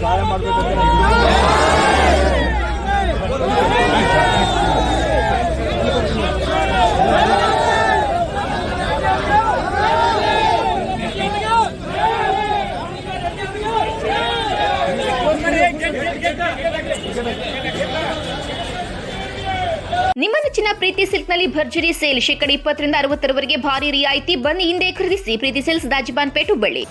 ಗಾಯ ಮಾಡಬೇಕಂದ್ರೆ ನಿಮ್ಮ ನೆಚ್ಚಿನ ಪ್ರೀತಿ ಸಿಲ್ಕ್ನಲ್ಲಿ ಭರ್ಜರಿ ಸೇಲ್ ಶೇಕಡ 20ರಿಂದ 60ರವರೆಗೆ ಭಾರಿ ರಿಯಾಯಿತಿ. ಬನ್ನಿ ಹಿಂದೆ ಖರೀದಿಸಿ. ಪ್ರೀತಿ ಸಿಲ್ಕ್ಸ್, ದಾಜಿಬಾನ್ ಪೇಟು, ಬಳ್ಳಿ.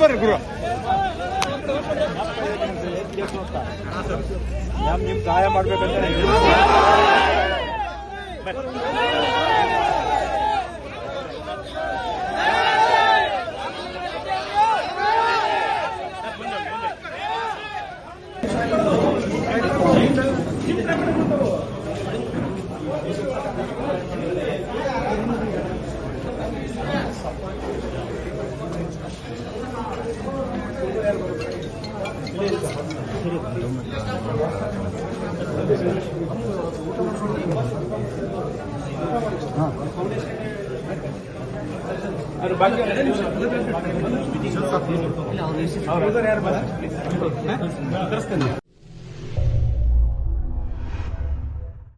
ಬರ್ರಿ ಗುರು, ನಿಮ್ ಗಾಯ ಮಾಡ್ಬೇಕಂದ್ರೆ ಬಾಕಿ